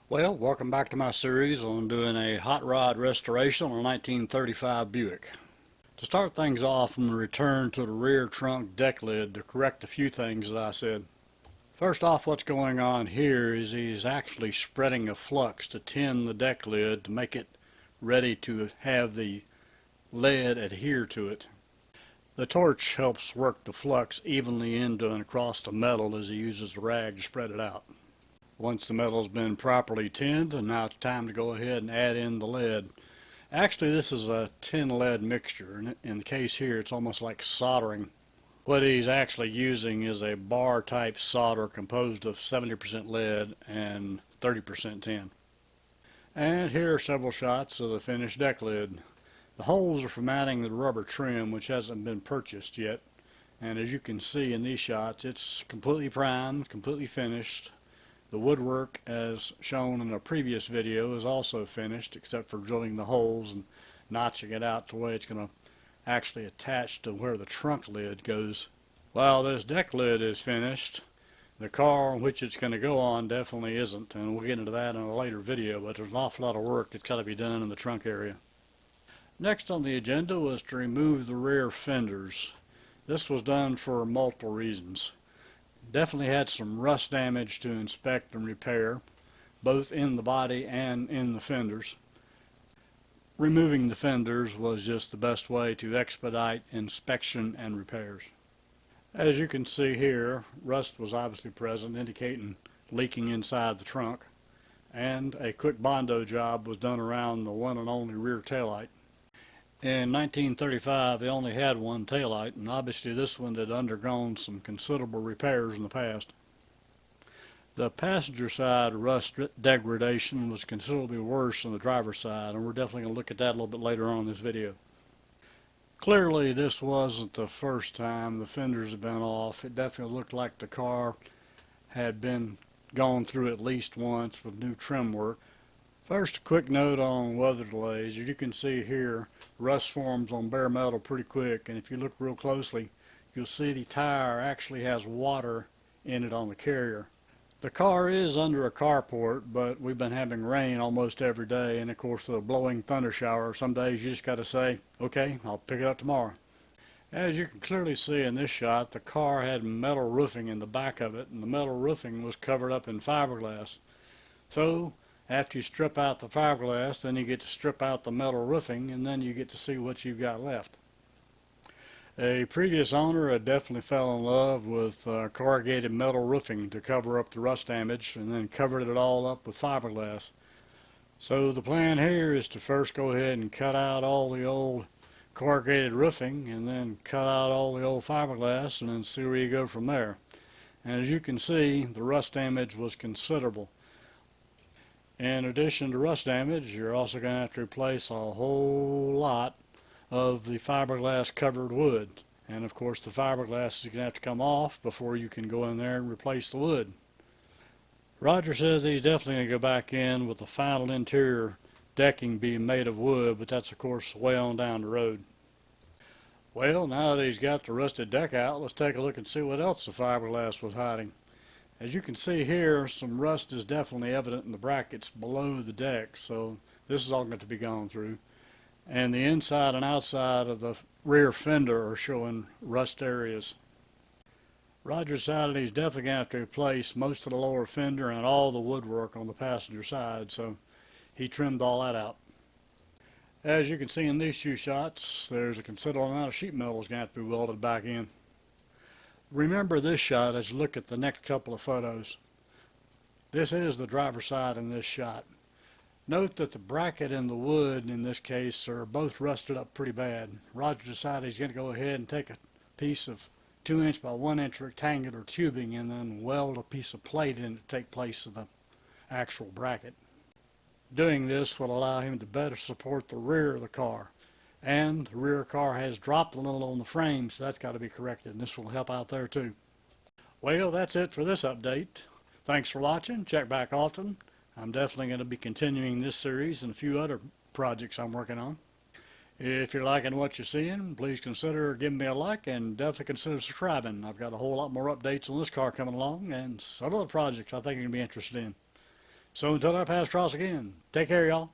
Well, welcome back to my series on doing a hot rod restoration on a 1935 Buick. To start things off, I'm going to return to the rear trunk deck lid to correct a few things that I said. First off, what's going on here is he's actually spreading a flux to tin the deck lid to make it ready to have the lead adhere to it. The torch helps work the flux evenly into and across the metal as he uses the rag to spread it out. Once the metal's been properly tinned, and now it's time to go ahead and add in the lead. Actually, this is a tin lead mixture. In the case here, it's almost like soldering. What he's actually using is a bar type solder composed of 70% lead and 30% tin. And here are several shots of the finished deck lid. The holes are for mounting the rubber trim, which hasn't been purchased yet. And as you can see in these shots, it's completely primed, completely finished. The woodwork, as shown in a previous video, is also finished except for drilling the holes and notching it out the way it's going to actually attach to where the trunk lid goes. While this deck lid is finished, the car on which it's going to go on definitely isn't, and we'll get into that in a later video, but there's an awful lot of work that's got to be done in the trunk area. Next on the agenda was to remove the rear fenders. This was done for multiple reasons. Definitely had some rust damage to inspect and repair, both in the body and in the fenders. Removing the fenders was just the best way to expedite inspection and repairs. As you can see here, rust was obviously present, indicating leaking inside the trunk, and a quick Bondo job was done around the one and only rear taillight. In 1935, they only had one taillight, and obviously this one had undergone some considerable repairs in the past. The passenger side rust degradation was considerably worse than the driver's side, and we're definitely going to look at that a little bit later on in this video. Clearly, this wasn't the first time the fenders had been off. It definitely looked like the car had been gone through at least once with new trim work. First, a quick note on weather delays. As you can see here, rust forms on bare metal pretty quick, and if you look real closely, you'll see the tire actually has water in it on the carrier. The car is under a carport, but we've been having rain almost every day, and of course with a blowing thunder shower, some days you just got to say, okay, I'll pick it up tomorrow. As you can clearly see in this shot, the car had metal roofing in the back of it, and the metal roofing was covered up in fiberglass. So after you strip out the fiberglass, then you get to strip out the metal roofing, and then you get to see what you've got left. A previous owner had definitely fell in love with corrugated metal roofing to cover up the rust damage, and then covered it all up with fiberglass. So the plan here is to first go ahead and cut out all the old corrugated roofing, and then cut out all the old fiberglass, and then see where you go from there. And as you can see, the rust damage was considerable. In addition to rust damage, you're also going to have to replace a whole lot of the fiberglass covered wood. And of course the fiberglass is going to have to come off before you can go in there and replace the wood. Roger says he's definitely going to go back in with the final interior decking being made of wood, but that's of course way on down the road. Well, now that he's got the rusted deck out, let's take a look and see what else the fiberglass was hiding. As you can see here, some rust is definitely evident in the brackets below the deck, so this is all going to be gone through. And the inside and outside of the rear fender are showing rust areas. Roger decided he's definitely going to have to replace most of the lower fender and all the woodwork on the passenger side, so he trimmed all that out. As you can see in these two shots, there's a considerable amount of sheet metal that's going to have to be welded back in. Remember this shot as you look at the next couple of photos. This is the driver's side in this shot. Note that the bracket and the wood in this case are both rusted up pretty bad. Roger decided he's going to go ahead and take a piece of 2-inch by 1-inch rectangular tubing and then weld a piece of plate in to take place of the actual bracket. Doing this will allow him to better support the rear of the car. And the rear car has dropped a little on the frame, so that's got to be corrected, and this will help out there too. Well, that's it for this update. Thanks for watching. Check back often. I'm definitely going to be continuing this series and a few other projects I'm working on. If you're liking what you're seeing, please consider giving me a like and definitely consider subscribing. I've got a whole lot more updates on this car coming along and some other projects I think you're going to be interested in. So until our paths cross again, take care, y'all.